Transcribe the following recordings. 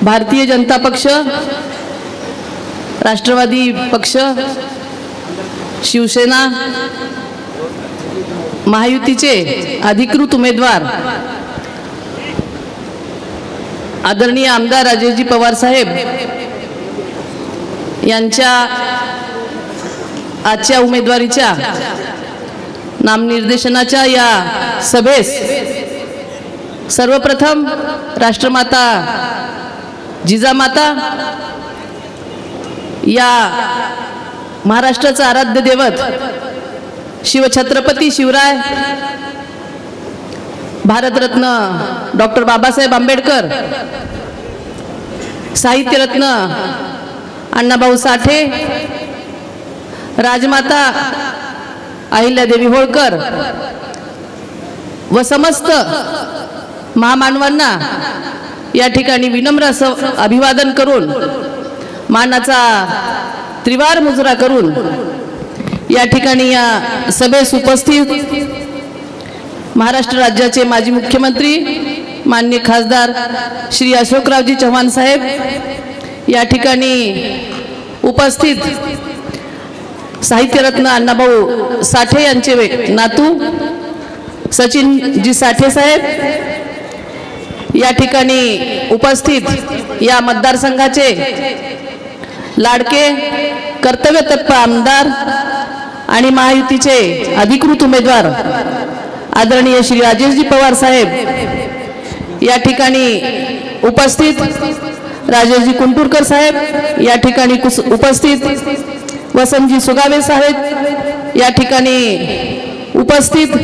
भारतीय जनता पक्ष, राष्ट्रवादी पक्ष, शिवसेना, महायुतीचे अधिकृत उमेदवार आदरणीय आमदार राजेशजी पवार साहेब यांच्या आजच्या उमेदवारीच्या नामनिर्देशनाच्या या सभेस सर्वप्रथम राष्ट्रमाता जिजामाता या महाराष्ट्राचा आराध्य दैवत शिवछत्रपती शिवराय, भारतरत्न डॉक्टर बाबासाहेब आंबेडकर, साहित्यरत्न अण्णाभाऊ साठे, राजमाता अहिल्यादेवी होळकर व समस्त महामानवांना या ठिकाणी विनम्र असं अभिवादन करून मानाचा त्रिवार मुजरा करून या ठिकाणी या सभेस उपस्थित महाराष्ट्र राज्याचे माजी मुख्यमंत्री माननीय खासदार श्री अशोकरावजी चव्हाण साहेब, या ठिकाणी उपस्थित साहित्यरत्न अण्णाभाऊ साठे यांचे नातू सचिनजी साठे साहेब, या ठिकाणी उपस्थित या मतदारसंघाचे लाडके कर्तव्यतत्पर आमदार आणि महायुतीचे अधिकृत उमेदवार आदरणीय श्री राजेशजी पवार साहेब, या ठिकाणी उपस्थित राजेशजी कुंटुरकर साहेब, या ठिकाणी उपस्थित वसंतजी सुगावे साहेब, या ठिकाणी उपस्थित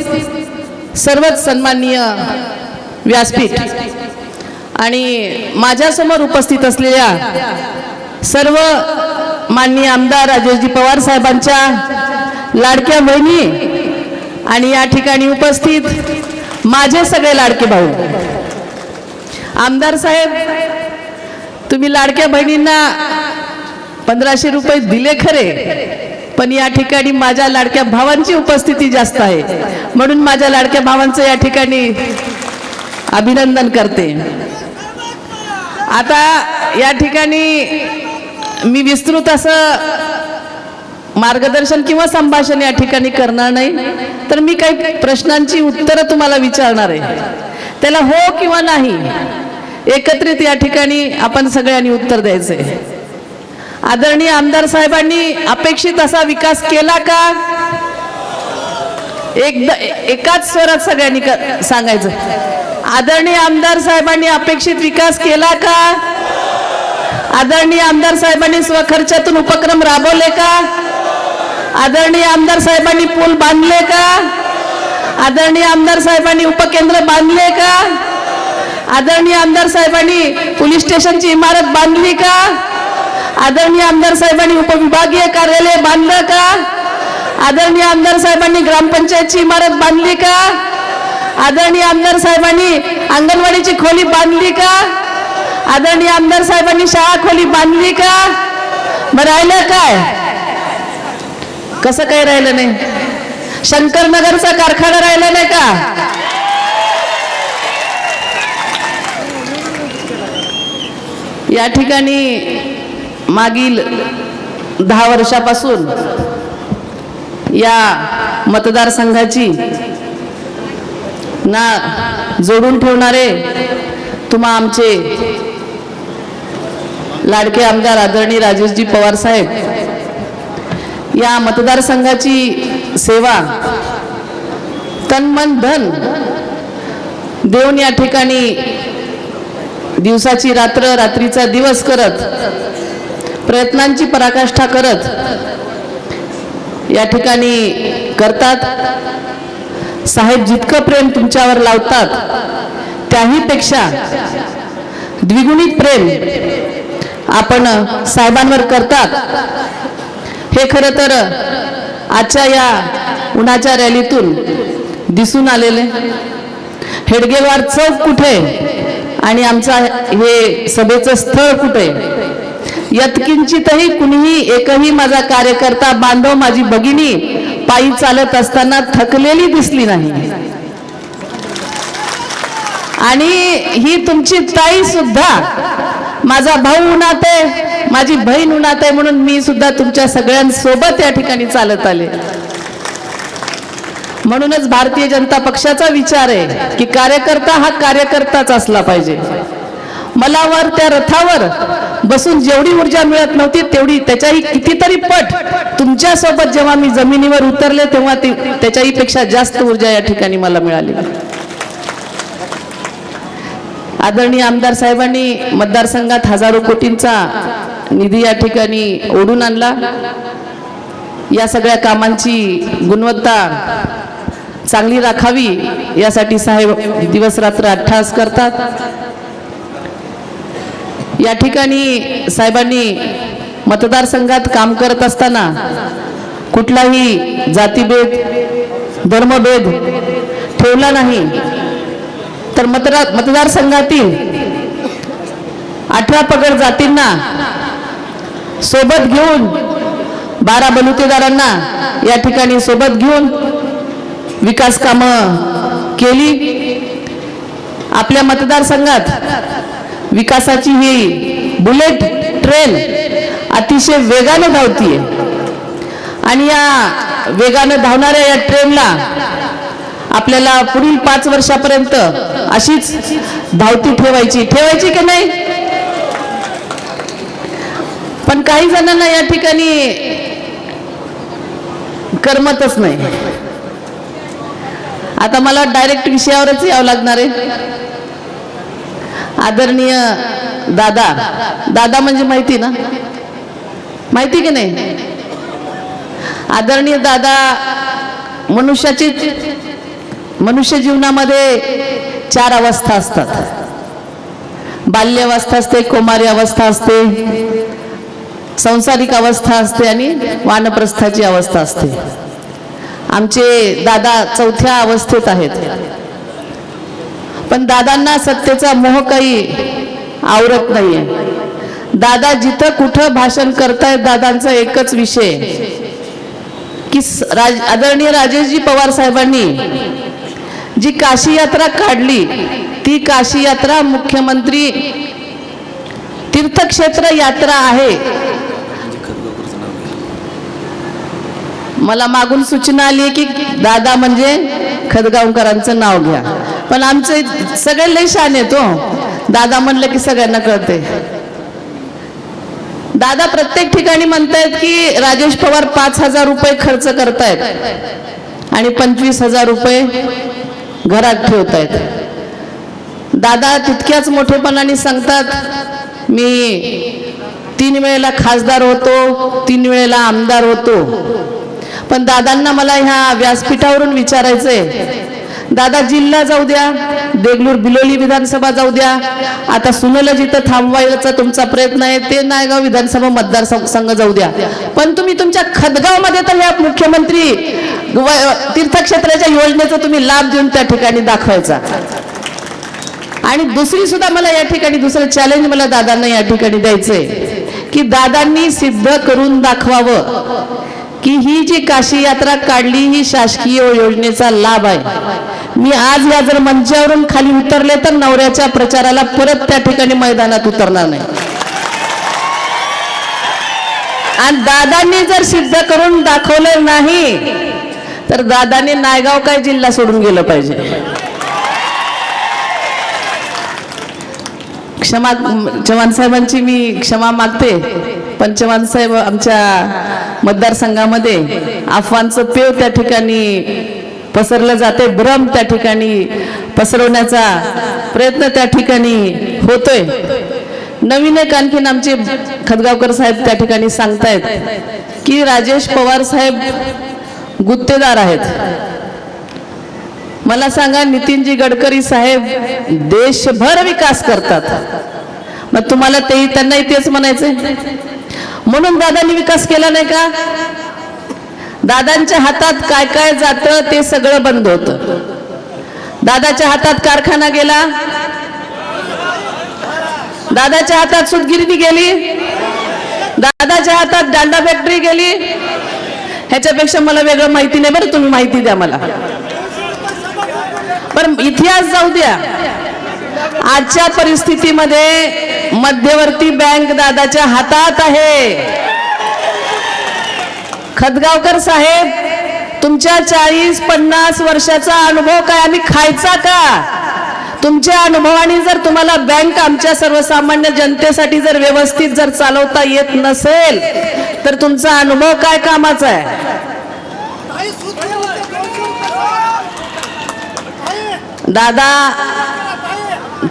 सर्वच सन्माननीय व्यासपीठ आणि माझ्यासमोर उपस्थित असलेल्या सर्व माननीय आमदार राजेशजी पवार साहेबांच्या लाडक्या बहिणी आणि या ठिकाणी उपस्थित माझे सगळे लाडके भाऊ. आमदार साहेब, तुम्ही लाडक्या बहिणींना 1500 रुपये दिले खरे, पण या ठिकाणी माझ्या लाडक्या भावांची उपस्थिती जास्त आहे, म्हणून माझ्या लाडक्या भावांचं या ठिकाणी अभिनंदन करते. आता या ठिकाणी मी विस्तृत असं मार्गदर्शन किंवा संभाषण या ठिकाणी करणार नाही, तर मी काही प्रश्नांची उत्तरं तुम्हाला विचारणार आहे. त्याला हो किंवा नाही एकत्रित या ठिकाणी आपण सगळ्यांनी उत्तर द्यायचंय. आदरणीय आमदार साहेबांनी अपेक्षित असा विकास केला का? एकाच स्वरात सगळ्यांनी सांगायचं. आदरणीय आमदार साहेबांनी अपेक्षित विकास केला का? आदरणीय आमदार साहेबांनी स्वखर्चातून उपक्रम राबवले का? आदरणीय आमदार साहेबांनी पूल बांधले का? आदरणीय आमदार साहेबांनी उपकेंद्र बांधले का? आदरणीय आमदार साहेबांनी पोलीस स्टेशनची इमारत बांधली का? आदरणीय आमदार साहेबांनी उपविभागीय कार्यालय बांधलं का? आदरणीय आमदार साहेबांनी ग्रामपंचायतची इमारत बांधली का? आदरणीय आमदार साहेबांनी अंगणवाडीची खोली बांधली का? आदरणीय आमदार साहेबांनी शाळा खोली बांधली का? मग राहिलं काय? कसं काही राहिलं नाही? शंकरनगरचा कारखाना राहिला नाही का? या ठिकाणी मागील 10 वर्षापासून या मतदारसंघाची ना जोडून ठेवणारे तुम्हा आमचे लाडके आमदार आदरणीय राजेशजी पवार साहेब या मतदारसंघाची सेवा तन मन धन देऊन या ठिकाणी दिवसाची रात्र रात्रीचा दिवस करत प्रयत्नांची पराकाष्ठा करत या ठिकाणी करतात. साहेब जितकं प्रेम तुमच्यावर लावतात त्याही पेक्षा द्विगुणित प्रेम आपण साहेबांवर करतात. हे खरं तर आजच्या या उन्हाच्या रॅलीतून दिसून आलेले. हेडगेवार चौक कुठे आणि आमचा हे सभेचं स्थळ कुठे? यत्किंचितही कुणीही एकही माझा कार्यकर्ता बांधव माझी भगिनी पायी चालत असताना थकलेली दिसली नाही. आणि ही तुमची ताई सुद्धा, माझा भाऊ उन्हात आहे, माझी बहीण उन्हात आहे, म्हणून मी सुद्धा तुमच्या सगळ्यांसोबत या ठिकाणी चालत आले. म्हणूनच भारतीय जनता पक्षाचा विचार आहे की कार्यकर्ता हा कार्यकर्ताच असला पाहिजे. मला वर त्या रथावर बसून जेवढी ऊर्जा मिळत नव्हती तेवढी त्याच्याही कितीतरी पट तुमच्या सोबत जेव्हा मी जमिनीवर उतरले तेव्हा त्याच्याही पेक्षा जास्त ऊर्जा या ठिकाणी मला मिळाली. आदरणीय आमदार साहेबांनी मतदारसंघात हजारो कोटींचा निधी या ठिकाणी ओढून आणला. या सगळ्या कामांची गुणवत्ता चांगली राखावी यासाठी साहेब दिवस रात्र अट्टहास करतात. या ठिकाणी साहेबांनी मतदारसंघात काम करत असताना कुठलाही जातीभेद धर्मभेद ठेवला नाही. तर मतदारसंघातील 18 पगड जातींना सोबत घेऊन 12 बलुतेदारांना या ठिकाणी सोबत घेऊन विकास कामं केली. आपल्या मतदारसंघात विकासाची ही बुलेट ट्रेन अतिशय वेगाने धावतीये आणि या वेगाने धावणाऱ्या या ट्रेनला आपल्याला पुढील 5 वर्षापर्यंत अशीच धावती ठेवायची की नाही. पण काही जणांना या ठिकाणी करमतच नाही. आता मला डायरेक्ट विषयावरच यावं लागणार आहे. आदरणीय दादा म्हणजे माहिती ना, माहिती की नाही. आदरणीय दादा मनुष्य जीवनामध्ये 4 अवस्था असतात. बाल्यावस्था असते, कौमार्य अवस्था असते, संसारिक अवस्था असते आणि वानप्रस्थाची अवस्था असते. आमचे दादा 4थ्या अवस्थेत आहेत. पण दादांना सत्तेचा मोह काही आवरत नाहीये. दादा जिथं कुठं भाषण करतायत दादांचा एकच विषय की आदरणीय राजेशजी पवार साहेबांनी जी काशी यात्रा काढली ती काशी यात्रा मुख्यमंत्री तीर्थक्षेत्र यात्रा आहे. मला मागून सूचना आली की दादा म्हणजे खदगावकरांचं नाव घ्या. पण आमचे सगळे लय शान आहेत हो. दादा म्हणलं की सगळ्यांना कळते. दादा प्रत्येक ठिकाणी म्हणतायत की राजेश पवार 5,000 रुपये खर्च करतायत आणि 25,000 रुपये घरात ठेवतायत. दादा तितक्याच मोठेपणाने सांगतात मी 3 वेळेला खासदार होतो, 3 वेळेला आमदार होतो. पण दादांना मला ह्या व्यासपीठावरून विचारायचंय, दादा जिल्हा जाऊ द्या, देगलूर बिलोली विधानसभा जाऊ द्या, आता सुनेला जिथं थांबवायचा तुमचा प्रयत्न आहे ते नायगाव विधानसभा मतदारसंघ जाऊ द्या, पण तुम्ही तुमच्या खदगाव मध्ये तर या मुख्यमंत्री तीर्थक्षेत्राच्या योजनेचा तुम्ही लाभ देऊन त्या ठिकाणी दाखवायचा. आणि दुसरी सुद्धा मला या ठिकाणी दुसरं चॅलेंज मला दादांना या ठिकाणी द्यायचंय की दादांनी सिद्ध करून दाखवावं की ही जी काशी यात्रा काढली ही शासकीय योजनेचा लाभ आहे. मी आज या जर मंचावरून खाली उतरले तर नवऱ्याच्या प्रचाराला परत त्या ठिकाणी मैदानात उतरणार नाही. आणि दादांनी जर सिद्ध करून दाखवलं नाही तर दादांनी नायगाव काय जिल्हा सोडून गेलं पाहिजे. चव्हाण साहेबांची मी क्षमा मागते, पण चव्हाण साहेब आमच्या मतदारसंघामध्ये अफवांचं पेव त्या ठिकाणी पसरलं जाते, भ्रम त्या ठिकाणी पसरवण्याचा प्रयत्न त्या ठिकाणी होतोय. नवीन एक आणखीन आमचे खदगावकर साहेब त्या ठिकाणी सांगतायत की राजेश पवार साहेब गुत्तेदार आहेत. मला सांगा, नितीनजी गडकरी साहेब देशभर विकास करतात, मग तुम्हाला त्यांनाही तेच म्हणायचंय. म्हणून दादांनी विकास केला नाही का? दादांच्या हातात काय काय जातं ते सगळं बंद होतं. दादाच्या हातात कारखाना गेला, दादाच्या हातात सूतगिरणी गेली, दादाच्या हातात दांडा फॅक्टरी गेली. ह्याच्यापेक्षा मला वेगळं माहिती नाही. बरं तुम्ही माहिती द्या मला. पण इतिहास जाऊ द्या, आजच्या परिस्थितीमध्ये मध्यवर्ती बँक दादाच्या हातात आहे. खतगावकर साहेब, तुमच्या 40-50 वर्षाचा अनुभव काय आम्ही खायचा का? तुमच्या अनुभवाने जर तुम्हाला बँक आमच्या सर्वसामान्य जनतेसाठी जर व्यवस्थित जर चालवता येत नसेल तर तुमचा अनुभव काय कामाचा आहे? दादा,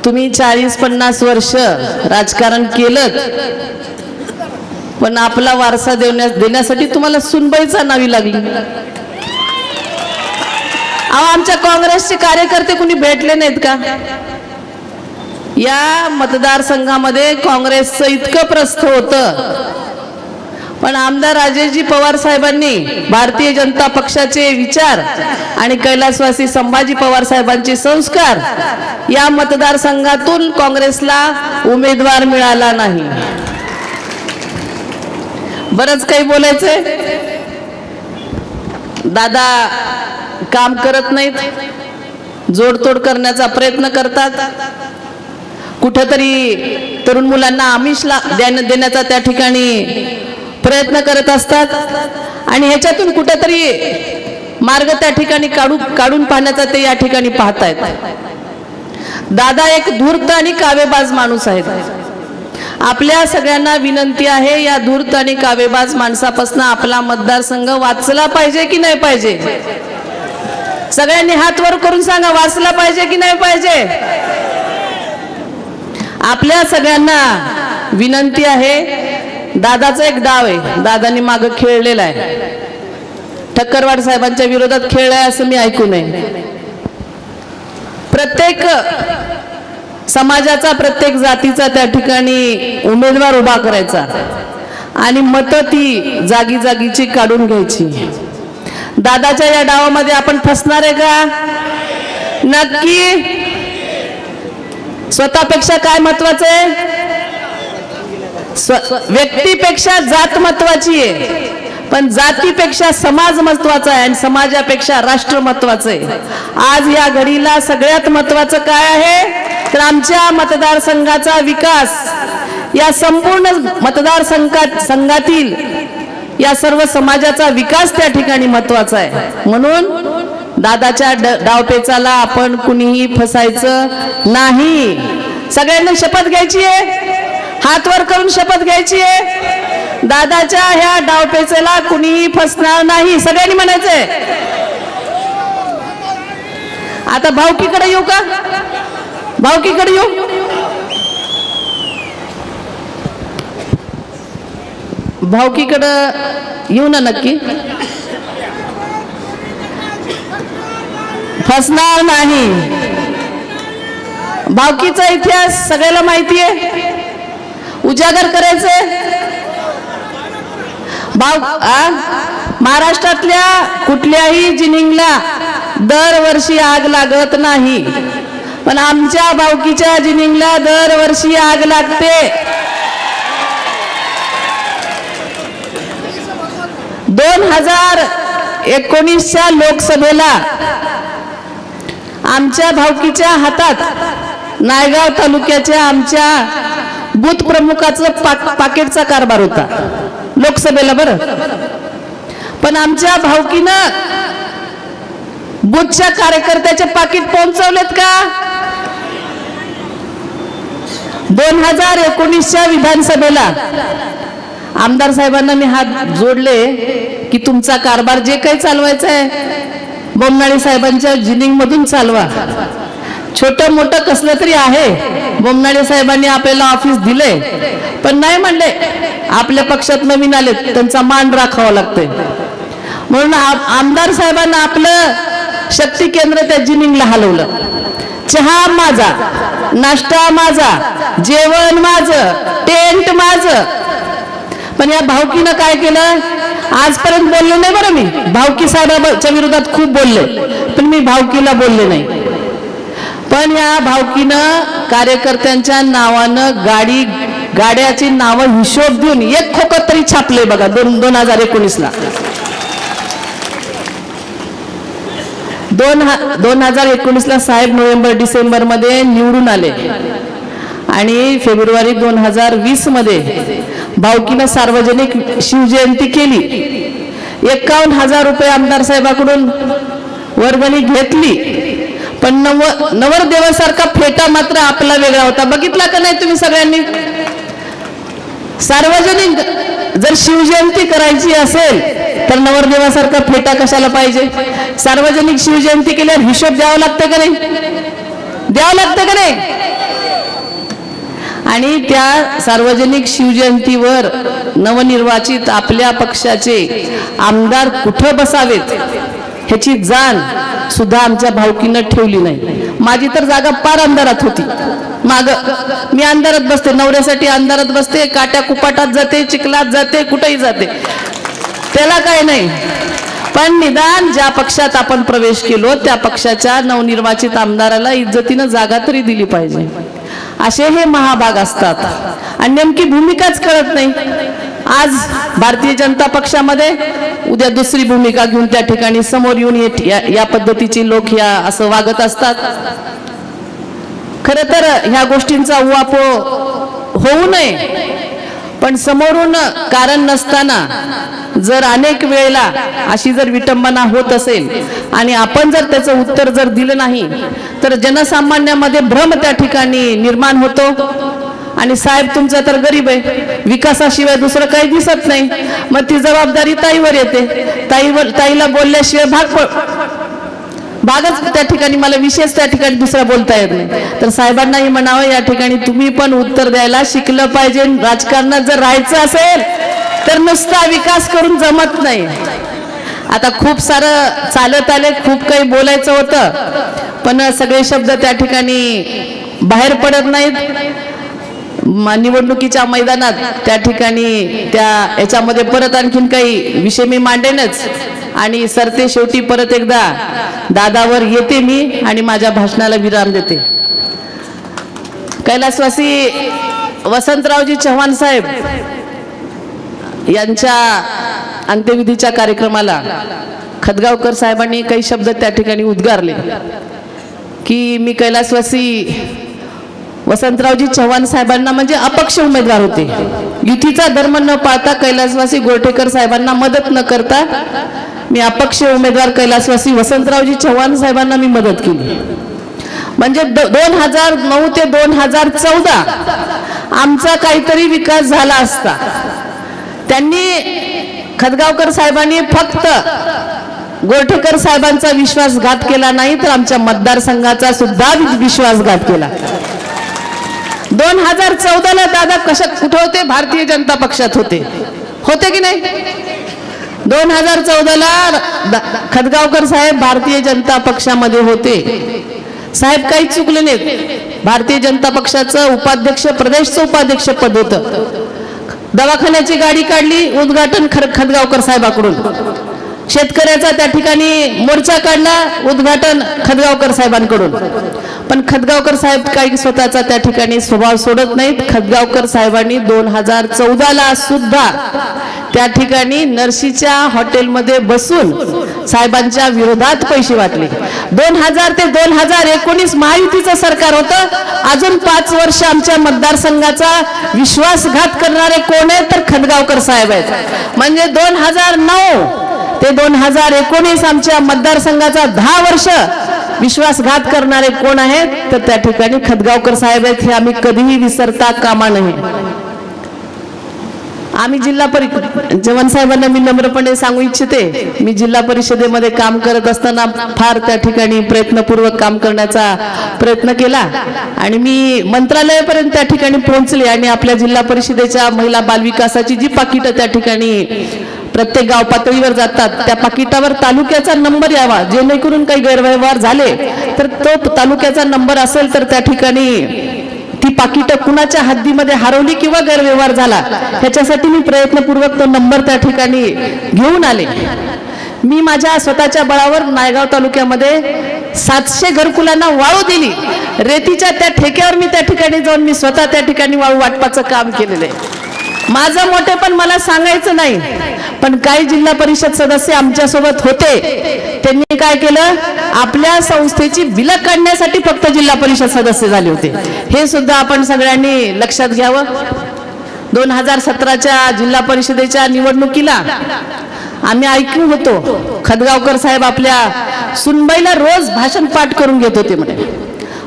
तुम्ही 40-50 वर्ष राजकारण केलं, पण आपला वारसा देण्यासाठी तुम्हाला सुनबाईचा नावी लागली. अहो, आमच्या काँग्रेसचे कार्यकर्ते कुणी भेटले नाहीत का? या मतदारसंघामध्ये काँग्रेसचं इतकं प्रस्थ होतं, पण आमदार राजेशजी पवार साहेबांनी भारतीय जनता पक्षाचे विचार आणि कैलासवासी संभाजी पवार साहेबांचे संस्कार या मतदारसंघातून काँग्रेसला उमेदवार मिळाला नाही. बरंच काही बोलायचंय. दादा काम करत नाहीत, जोडतोड करण्याचा प्रयत्न करतात. कुठेतरी तरुण मुलांना आमिष देण्याचा त्या ठिकाणी प्रयत्न करत असतात आणि ह्याच्यातून कुठेतरी मार्ग त्या ठिकाणी काढून पाहण्याचा ते या ठिकाणी पाहतायत. दादा एक धूर्त आणि कावेबाज माणूस आहेत. आपल्या सगळ्यांना विनंती आहे, या धूर्त आणि कावेबाज माणसापासून आपला मतदारसंघ वाचला पाहिजे की नाही पाहिजे? सगळ्यांनी हात वर करून सांगा, वाचला पाहिजे की नाही पाहिजे? आपल्या सगळ्यांना विनंती आहे. दादाचा एक डाव आहे, दादांनी माग खेळलेला आहे. ठक्करवाड साहेबांच्या विरोधात खेळलाय असं मी ऐकू नये. प्रत्येक समाजाचा, प्रत्येक जातीचा त्या ठिकाणी उमेदवार उभा करायचा आणि मतं ती जागी जागीची काढून घ्यायची. दादाच्या या डावामध्ये आपण फसणार आहे का? नक्की. स्वतःपेक्षा काय महत्वाचं आहे? व्यक्तीपेक्षा जात महत्वाची आहे, पण जातीपेक्षा समाज महत्वाचा आहे आणि समाजापेक्षा राष्ट्र महत्वाचं आहे. आज या घडीला सगळ्यात महत्वाचं काय आहे तर आमच्या मतदारसंघाचा विकास, या संपूर्ण मतदारसंघातील या सर्व समाजाचा विकास त्या ठिकाणी महत्वाचा आहे. म्हणून दादाच्या डावपेचाला आपण कुणीही फसायचं नाही. सगळ्यांनी शपथ घ्यायची आहे, हात वर करून शपथ घ्यायची आहे. दादाच्या ह्या डावपेचाला कुणीही फसणार नाही, सगळ्यांनी म्हणायचंय. आता भाऊकीकडे येऊ का? भाऊकीकडे येऊ. भाऊकीकडं येऊ ना नक्की. फसणार नाही. भाऊकीचा इतिहास सगळ्याला माहिती आहे, उजागर करायचंय. महाराष्ट्रातल्या कुठल्याही जिनिंगला दरवर्षी आग लागत नाही, पण आमच्या भाऊकीच्या जिनिंगला दरवर्षी आग लागते. 2019च्या लोकसभेला आमच्या भाऊकीच्या हातात नायगाव तालुक्याच्या आमच्या बूथ प्रमुखाचं पाकिटचा कारभार होता लोकसभेला. बरं, पण आमच्या भाऊकीनं बूथच्या कार्यकर्त्याचे पाकिट पोहोचवलेत का? 2019च्या विधानसभेला आमदार साहेबांना मी हात जोडले की तुमचा कारभार जे काही चालवायचा आहे बोमनाळे साहेबांच्या जिनिंग मधून चालवा. छोटं मोठं कसलं तरी आहे, बोमनाळे साहेबांनी आपल्याला ऑफिस दिले, पण नाही म्हणले आपल्या पक्षात नवीन आले त्यांचा मान राखावा लागतोय. म्हणून आमदार साहेबांना आपलं शक्ती केंद्र त्या जिनिंगला हलवलं. चहा माझा, नाश्ता माझा, जेवण माझं, टेंट माझं. पण या भाऊकीनं काय केलं? आजपर्यंत बोलले नाही बरं, मी भाऊकी साहेबांच्या विरोधात खूप बोलले, पण मी भाऊकीला बोलले नाही. पण या भाऊकीनं कार्यकर्त्यांच्या नावानं गाड्याची नावं हिशोब देऊन एक खोकत तरी छापले बघा 2019ला. 2019ला साहेब नोव्हेंबर डिसेंबर मध्ये निवडून आले आणि फेब्रुवारी 2020 मध्ये भाऊकीनं सार्वजनिक शिवजयंती केली. 51,000 रुपये आमदार साहेबाकडून वर्गणी घेतली, पण नवरदेवासारखा फेटा मात्र आपला वेगळा होता. बघितला का नाही तुम्ही सगळ्यांनी? सार्वजनिक जर शिवजयंती करायची असेल तर नवरदेवासारखा फेटा कशाला पाहिजे? सार्वजनिक शिवजयंती केल्यावर हिशोब द्यावा लागतं का नाही? द्यावं लागतं का नाही? आणि त्या सार्वजनिक शिवजयंतीवर नवनिर्वाचित आपल्या पक्षाचे आमदार कुठं बसावेत ह्याची जाण सुद्धा आमच्या भाऊकीनं ठेवली नाही. माझी तर जागा पार अंधारात होती. माग मी अंधारात बसते, नवऱ्यासाठी अंधारात बसते, काट्या कुपाटात जाते, चिखलात जाते, कुठेही जाते, त्याला काय नाही. पण निदान ज्या पक्षात आपण प्रवेश केलो त्या पक्षाच्या नवनिर्वाचित आमदाराला इज्जतीनं जागा तरी दिली पाहिजे. असे हे महाभाग असतात आणि नेमकी भूमिकाच कळत नाही. आज भारतीय जनता पक्षामध्ये, उद्या दुसरी भूमिका घेऊन त्या ठिकाणी समोर येऊन या पद्धतीची लोक या असं वागत असतात. खरं तर ह्या गोष्टींचा उहापोह होऊ नये, पण समोरून कारण नसताना जर अनेक वेळेला अशी जर विटंबना होत असेल आणि आपण जर त्याचं उत्तर जर दिलं नाही तर जनसामान्यामध्ये भ्रम त्या ठिकाणी निर्माण होतो. आणि साहेब तुमचा तर गरीब आहे, विकासाशिवाय दुसरं काही दिसत नाही, मग ती जबाबदारी ताईवर येते. ताईला बोलल्याशिवाय भागच त्या ठिकाणी मला विशेष त्या ठिकाणी दुसरा बोलता येत नाही. तर साहेबांनाही म्हणावं या ठिकाणी तुम्ही पण उत्तर द्यायला शिकलं पाहिजे. राजकारणात जर राहायचं असेल तर नुसता विकास करून जमत नाही. आता खूप सारं चालत आले, खूप काही बोलायचं होतं, पण सगळे शब्द त्या ठिकाणी बाहेर पडत नाहीत. निवडणुकीच्या मैदानात त्या ठिकाणी त्या याच्यामध्ये परत आणखीन काही विषय मी मांडेनच आणि सरते शेवटी परत एकदा दादावर येते मी आणि माझ्या भाषणाला विराम देते. कैलासवासी वसंतरावजी चव्हाण साहेब यांच्या अंत्यविधीच्या कार्यक्रमाला खदगावकर साहेबांनी काही शब्द त्या ठिकाणी उद्गारले की मी कैलासवासी वसंतरावजी चव्हाण साहेबांना म्हणजे अपक्ष उमेदवार होते, युतीचा धर्म न पाळता कैलासवासी गोरठेकर साहेबांना मदत न करता मी अपक्ष उमेदवार कैलासवासी वसंतरावजी चव्हाण साहेबांना मी मदत केली. म्हणजे 2009 ते 2014 आमचा काहीतरी विकास झाला असता. त्यांनी खदगावकर साहेबांनी फक्त गोरठेकर साहेबांचा विश्वासघात केला नाही तर आमच्या मतदारसंघाचा सुद्धा विश्वासघात केला. 2014ला दादा कशात कुठे होते? भारतीय जनता पक्षात होते की नाही? 2014ला खदगावकर साहेब भारतीय जनता पक्षामध्ये होते. साहेब काही चुकले नाहीत. भारतीय जनता पक्षाचं उपाध्यक्ष, प्रदेशचं उपाध्यक्ष पद होतं. दवाखान्याची गाडी काढली, उद्घाटन खदगावकर साहेबाकडून. शेतकऱ्याचा त्या ठिकाणी मोर्चा काढला, उद्घाटन खदगावकर साहेबांकडून. पण खदगावकर साहेब काही स्वतःचा त्या ठिकाणी स्वभाव सोडत नाहीत. खदगावकर साहेबांनी 2014ला सुद्धा त्या ठिकाणी नरसीच्या हॉटेलमध्ये बसून साहेबांच्या विरोधात पैसे वाटले. 2000 ते 2019 महायुतीचं सरकार होतं. अजून 5 वर्ष आमच्या मतदारसंघाचा विश्वासघात करणारे कोण आहेत तर खदगावकर साहेब आहेत. म्हणजे 2009 ते 2019 आमच्या मतदारसंघाचा 10 वर्ष विश्वासघात करणारे कोण आहेत तर त्या ठिकाणी खदगावकर साहेब आहेत. हे आम्ही कधीही विसरता कामा नये. आम्ही जिल्हा परिषद चव्हाण साहेबांना मी नम्रपणे सांगू इच्छिते, मी जिल्हा परिषदेमध्ये काम करत असताना फार त्या ठिकाणी प्रयत्नपूर्वक काम करण्याचा प्रयत्न केला आणि मी मंत्रालयापर्यंत त्या ठिकाणी पोहोचले आणि आपल्या जिल्हा परिषदेच्या महिला बालविकासाची जी पाकिटं त्या ठिकाणी प्रत्येक गाव पातळीवर जातात त्या पाकिटावर तालुक्याचा नंबर यावा, जेणेकरून काही गैरव्यवहार झाले तर तो तालुक्याचा नंबर असेल तर त्या ठिकाणी ती पाकिटं कुणाच्या हद्दीमध्ये हरवली किंवा गैरव्यवहार झाला ह्याच्यासाठी मी प्रयत्नपूर्वक तो नंबर त्या ठिकाणी घेऊन आले. मी माझ्या स्वतःच्या बळावर नायगाव तालुक्यामध्ये 700 घरकुलांना वाळू दिली. रेतीच्या त्या ठेक्यावर मी त्या ठिकाणी जाऊन मी स्वतः त्या ठिकाणी वाळू वाटपाचं काम केलेलं आहे. माझं मोठेपण मला सांगायचं नाही, पण काही जिल्हा परिषद सदस्य आमच्यासोबत होते, त्यांनी काय केलं, आपल्या संस्थेची बिलं काढण्यासाठी फक्त जिल्हा परिषद सदस्य झाले होते. हे सुद्धा आपण सगळ्यांनी लक्षात घ्यावं. 2017च्या जिल्हा परिषदेच्या निवडणुकीला आम्ही ऐकून होतो, खदगावकर साहेब आपल्या सुनबाईला रोज भाषण पाठ करून घेत होते म्हणे,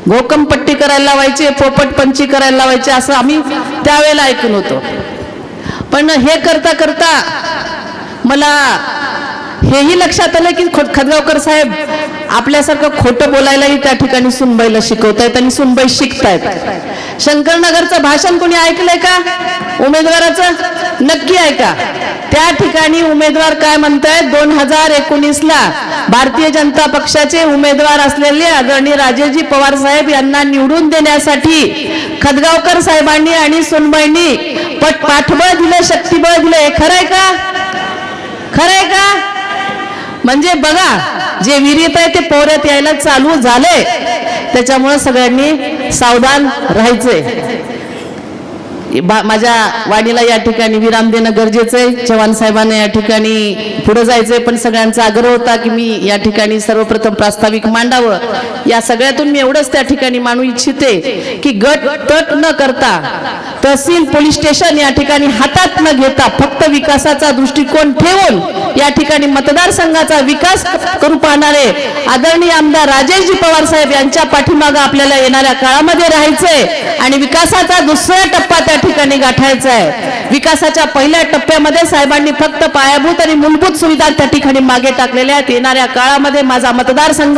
घोकमपट्टी करायला लावायचे, पोपटपंची करायला लावायचे, असं आम्ही त्यावेळेला ऐकून होतो. पण हे करता करता मला हेही लक्षात आलं की खदगावकर साहेब आपल्यासारखं खोटं बोलायलाही त्या ठिकाणी सुनबाईला शिकवतायत आणि सुनबाई शिकतायत. शंकरनगरचं भाषण कोणी ऐकलंय का उमेदवाराचं? नक्की ऐका. त्या ठिकाणी उमेदवार काय म्हणतायत, 2019ला भारतीय जनता पक्षाचे उमेदवार असलेले आदरणीय राजेशजी पवार साहेब यांना निवडून देण्यासाठी खदगावकर साहेबांनी आणि सुनबाईंनी पाठबळ दिलं, शक्तिबळ दिलं. हे खरंय का? खरंय का? म्हणजे बघा, जे विहिरीत आहे ते पोऱ्यात यायला चालू झाले. त्याच्यामुळे सगळ्यांनी सावधान राहायचंय. माझ्या वाणीला या ठिकाणी विराम देणं गरजेचं आहे. चव्हाण साहेबांना या ठिकाणी पुढे जायचंय, पण सगळ्यांचा आग्रह होता की मी या ठिकाणी सर्वप्रथम प्रास्ताविक मांडावं. या सगळ्यातून मी एवढंच त्या ठिकाणी मानू इच्छिते की गट तट न करता, तहसील पोलीस स्टेशन या ठिकाणी हातात न घेता, फक्त विकासाचा दृष्टिकोन ठेवून या ठिकाणी मतदारसंघाचा विकास करू पाहणारे आदरणीय आमदार राजेशजी पवार साहेब यांच्या पाठीमागे आपल्याला येणाऱ्या काळामध्ये राहायचंय आणि विकासाचा दुसरा टप्पा त्या ठिकाणी गाठायचा आहे. विकासाच्या पहिल्या टप्प्यामध्ये साहेबांनी फक्त पायाभूत आणि मूलभूत सुविधा त्या ठिकाणी मागे टाकलेल्या आहेत. येणाऱ्या काळामध्ये माझा मतदारसंघ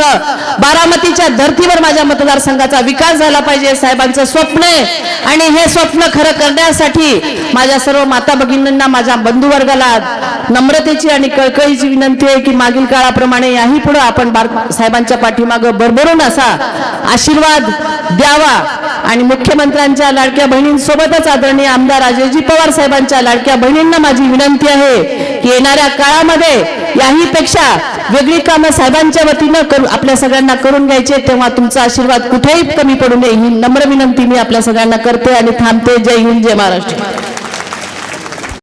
बारामतीच्या धर्तीवर माझ्या मतदारसंघाचा विकास झाला पाहिजे, साहेबांचं स्वप्न आहे. आणि हे स्वप्न खरं करण्यासाठी माझ्या सर्व माता भगिनींना, माझ्या बंधुवर्गाला नम्रतेची आणि कळकळीची विनंती आहे की मागील काळाप्रमाणे याही पुढे आपण साहेबांच्या पाठीमागे भरभरून असा आशीर्वाद द्यावा. आणि मुख्यमंत्र्यांच्या लाडक्या बहिणींसोबतच आदरणीय आमदार राजेशजी पवार साहेबांच्या लाडक्या बहिणींना माझी विनंती आहे की येणाऱ्या काळामध्ये याही पेक्षा वेगळी कामं साहेबांच्या वतीनं आपल्या सगळ्यांना करून घ्यायचे. तेव्हा तुमचा आशीर्वाद कुठेही कमी पडू नये ही नम्र विनंती मी आपल्या सगळ्यांना करते आणि थांबते. जय हिंद, जय महाराष्ट्र.